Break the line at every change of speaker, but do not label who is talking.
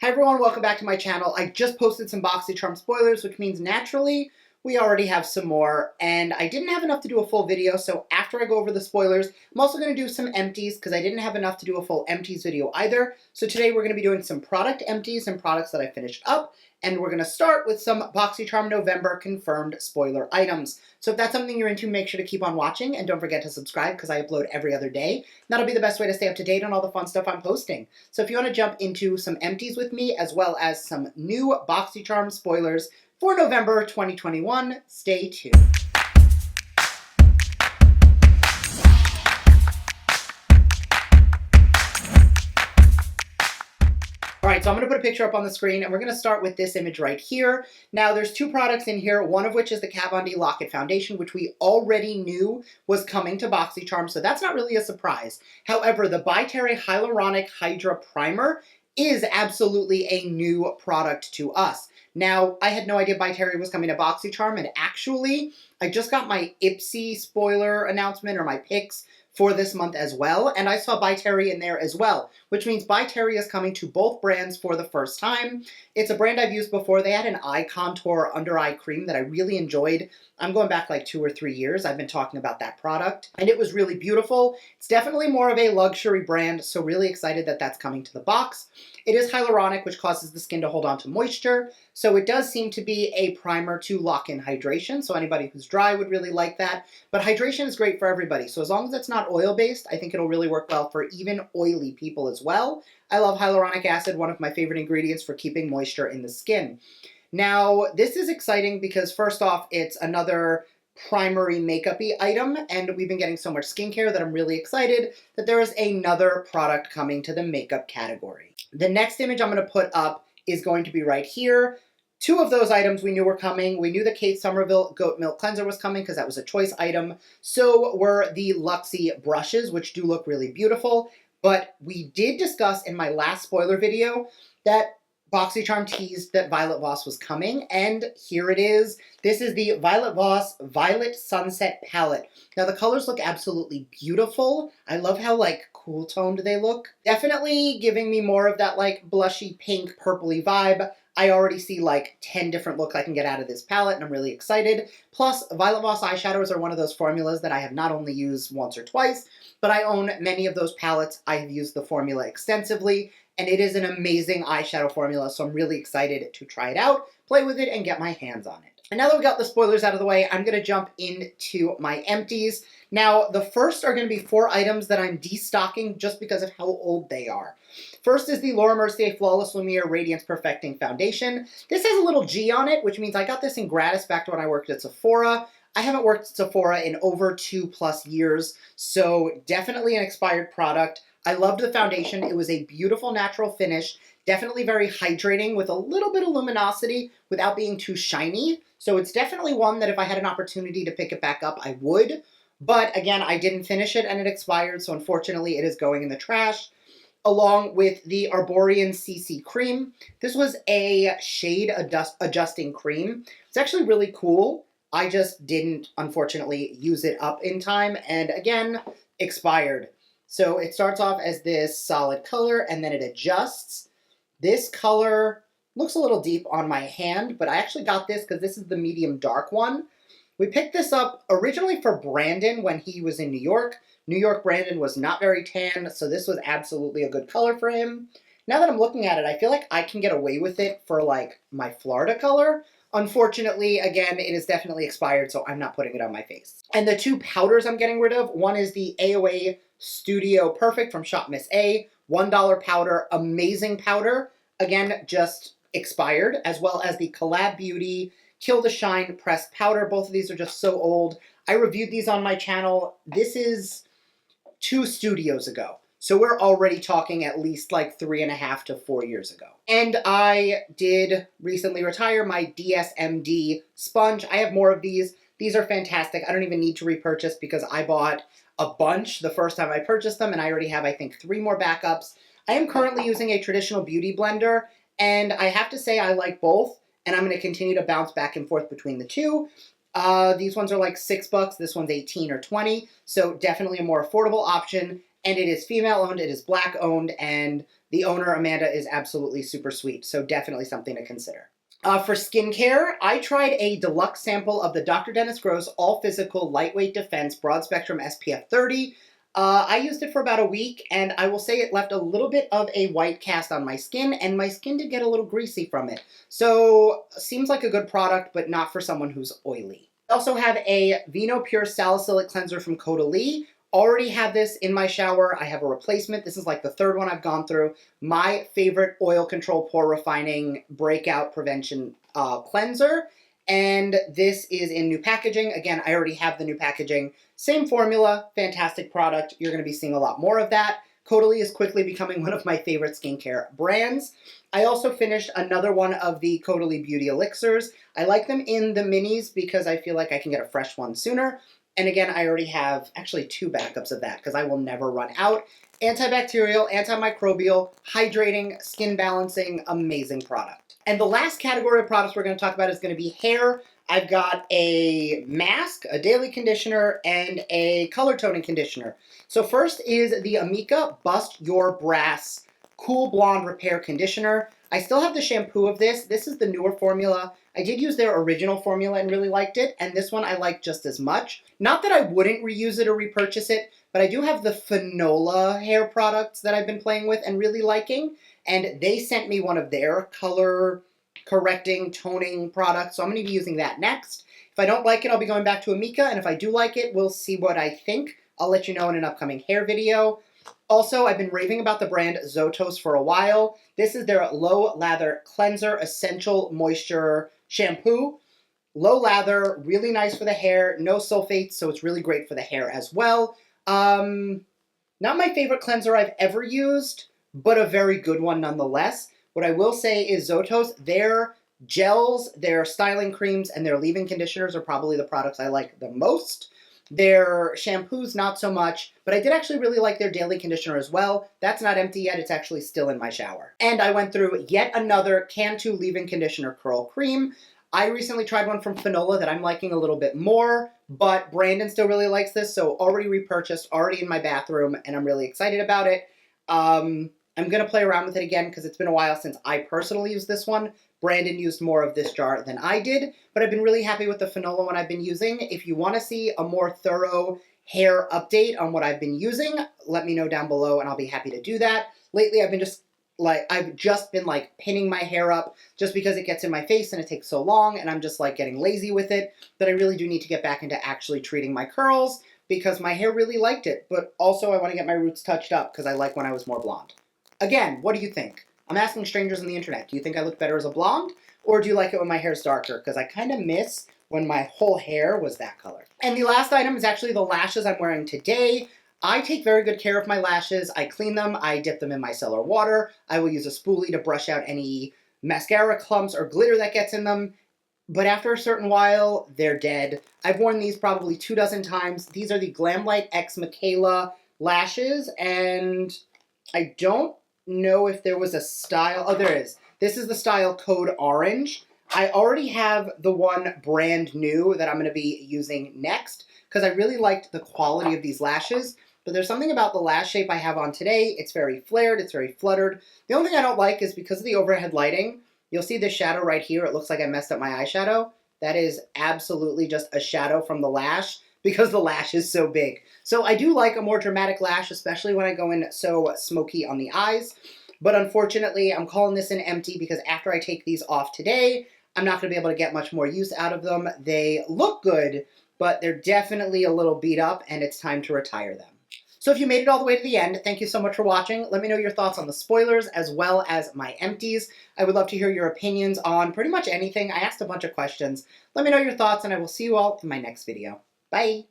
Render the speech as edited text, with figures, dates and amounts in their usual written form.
Hi everyone, welcome back to my channel. I just posted some Boxycharm spoilers, which means naturally we already have some more, and I didn't have enough to do a full video, so after I go over the spoilers, I'm also going to do some empties because I didn't have enough to do a full empties video either. So today we're going to be doing some product empties and products that I finished up, and we're going to start with some Boxycharm November confirmed spoiler items. So if that's something you're into, make sure to keep on watching, and don't forget to subscribe because I upload every other day. That'll be the best way to stay up to date on all the fun stuff I'm posting. So if you want to jump into some empties with me, as well as some new Boxycharm spoilers for November 2021, stay tuned. All right, so I'm going to put a picture up on the screen, and we're going to start with this image right here. Now, there's two products in here, one of which is the Kat Von D Lock-It Foundation, which we already knew was coming to Boxycharm, so that's not really a surprise. However, the By Terry Hyaluronic Hydra Primer is absolutely a new product to us. Now, I had no idea By Terry was coming to Boxycharm, and actually, I just got my Ipsy spoiler announcement, or my picks, for this month as well, and I saw By Terry in there as well, which means By Terry is coming to both brands for the first time. It's a brand I've used before. They had an eye contour under eye cream that I really enjoyed. I'm going back like 2 or 3 years. I've been talking about that product, and it was really beautiful. It's definitely more of a luxury brand, so really excited that that's coming to the box. It is hyaluronic, which causes the skin to hold on to moisture, so it does seem to be a primer to lock in hydration, so anybody who's dry would really like that. But hydration is great for everybody, so as long as it's not oil-based, I think it'll really work well for even oily people as well. I love hyaluronic acid, one of my favorite ingredients for keeping moisture in the skin. Now, this is exciting because first off, it's another primary makeup-y item, and we've been getting so much skincare that I'm really excited that there is another product coming to the makeup category. The next image I'm going to put up is going to be right here. Two of those items we knew were coming. We knew the Kate Somerville Goat Milk Cleanser was coming because that was a choice item. So were the Luxie brushes, which do look really beautiful. But we did discuss in my last spoiler video that Boxycharm teased that Violet Voss was coming, and here it is. This is the Violet Voss Violet Sunset Palette. Now, the colors look absolutely beautiful. I love how, like, cool toned they look. Definitely giving me more of that, like, blushy pink, purpley vibe. I already see, like, 10 different looks I can get out of this palette, and I'm really excited. Plus, Violet Voss eyeshadows are one of those formulas that I have not only used once or twice, but I own many of those palettes. I have used the formula extensively, and it is an amazing eyeshadow formula, so I'm really excited to try it out, play with it, and get my hands on it. And now that we got the spoilers out of the way, I'm going to jump into my empties. Now, the first are going to be 4 items that I'm destocking just because of how old they are. First is the Laura Mercier Flawless Lumiere Radiance Perfecting Foundation. This has a little G on it, which means I got this in gratis back to when I worked at Sephora. I haven't worked at Sephora in over 2+ years, so definitely an expired product. I loved the foundation. It was a beautiful natural finish, definitely very hydrating with a little bit of luminosity without being too shiny. So it's definitely one that if I had an opportunity to pick it back up, I would. But again, I didn't finish it and it expired, so unfortunately it is going in the trash. Along with the Arborian CC Cream. This was a shade adjusting cream. It's actually really cool. I just didn't, unfortunately, use it up in time, and again, expired. So it starts off as this solid color, and then it adjusts. This color looks a little deep on my hand, but I actually got this because this is the medium dark one. We picked this up originally for Brandon when he was in New York. New York Brandon was not very tan, so this was absolutely a good color for him. Now that I'm looking at it, I feel like I can get away with it for, like, my Florida color. Unfortunately, again, it is definitely expired, so I'm not putting it on my face. And the 2 powders I'm getting rid of, one is the AOA Studio Perfect from Shop Miss A, $1 powder, amazing powder. Again, just expired, as well as the Collab Beauty Kill the Shine Pressed Powder. Both of these are just so old. I reviewed these on my channel. This is 2 studios ago. So we're already talking at least like 3.5 to 4 years ago. And I did recently retire my DSMD sponge. I have more of these. These are fantastic. I don't even need to repurchase because I bought a bunch the first time I purchased them, and I already have, I think, 3 more backups. I am currently using a traditional beauty blender, and I have to say I like both, and I'm going to continue to bounce back and forth between the 2. These ones are like $6. This one's 18 or 20, so definitely a more affordable option. And it is female owned, it is Black owned, and The owner, Amanda, is absolutely super sweet, so definitely something to consider. For skincare, I tried a deluxe sample of the Dr. Dennis Gross All Physical Lightweight Defense Broad Spectrum SPF 30. I used it for about a week, and I will say it left a little bit of a white cast on my skin, and my skin did get a little greasy from it. So, seems like a good product, but not for someone who's oily. I also have a Vino Pure Salicylic Cleanser from Caudalie. Already have this in my shower. I have a replacement. This is like the third one I've gone through. My favorite oil control, pore refining, breakout prevention cleanser. And this is in new packaging. Again, I already have the new packaging. Same formula, fantastic product. You're going to be seeing a lot more of that. Caudalie is quickly becoming one of my favorite skincare brands. I also finished another one of the Caudalie Beauty Elixirs. I like them in the minis because I feel like I can get a fresh one sooner. And again, I already have actually 2 backups of that because I will never run out. Antibacterial, antimicrobial, hydrating, skin balancing, amazing product. And the last category of products we're going to talk about is going to be hair. I've got a mask, a daily conditioner, and a color toning conditioner. So first is the Amika Bust Your Brass Cool Blonde Repair Conditioner. I still have the shampoo of this. This is the newer formula. I did use their original formula and really liked it, and this one I like just as much. Not that I wouldn't reuse it or repurchase it, but I do have the Finola hair products that I've been playing with and really liking, and they sent me one of their color correcting, toning products, so I'm going to be using that next. If I don't like it, I'll be going back to Amika, and if I do like it, we'll see what I think. I'll let you know in an upcoming hair video. Also, I've been raving about the brand Zotos for a while. This is their Low Lather Cleanser Essential Moisture Shampoo. Low lather, really nice for the hair, no sulfates, so it's really great for the hair as well. Not my favorite cleanser I've ever used, but a very good one nonetheless. What I will say is Zotos, their gels, their styling creams, and their leave-in conditioners are probably the products I like the most. Their shampoos, not so much, but I did actually really like their daily conditioner as well. That's not empty yet, it's actually still in my shower. And I went through yet another Cantu leave-in conditioner curl cream. I recently tried one from Finola that I'm liking a little bit more, but Brandon still really likes this, so already repurchased, already in my bathroom, and I'm really excited about it. I'm going to play around with it again because it's been a while since I personally used this one. Brandon used more of this jar than I did, but I've been really happy with the Finola one I've been using. If you want to see a more thorough hair update on what I've been using, let me know down below and I'll be happy to do that. Lately, I've just been pinning my hair up just because it gets in my face and it takes so long, and I'm just getting lazy with it, that I really do need to get back into actually treating my curls because my hair really liked it, but also I want to get my roots touched up because I like when I was more blonde. Again, what do you think? I'm asking strangers on the internet. Do you think I look better as a blonde? Or do you like it when my hair's darker? Because I kind of miss when my whole hair was that color. And the last item is actually the lashes I'm wearing today. I take very good care of my lashes. I clean them. I dip them in micellar water. I will use a spoolie to brush out any mascara clumps or glitter that gets in them. But after a certain while, they're dead. I've worn these probably 24 times. These are the Glam Light X Michaela lashes, and I don't know if there was a style. Oh, there is. This is the style Code Orange. I already have the one brand new that I'm going to be using next because I really liked the quality of these lashes. But there's something about the lash shape I have on today. It's very flared. It's very fluttered. The only thing I don't like is because of the overhead lighting, you'll see this shadow right here. It looks like I messed up my eyeshadow. That is absolutely just a shadow from the lash because the lash is so big. So I do like a more dramatic lash, especially when I go in so smoky on the eyes. But unfortunately, I'm calling this an empty because after I take these off today, I'm not going to be able to get much more use out of them. They look good, but they're definitely a little beat up, and it's time to retire them. So if you made it all the way to the end, thank you so much for watching. Let me know your thoughts on the spoilers as well as my empties. I would love to hear your opinions on pretty much anything. I asked a bunch of questions. Let me know your thoughts, and I will see you all in my next video. Bye!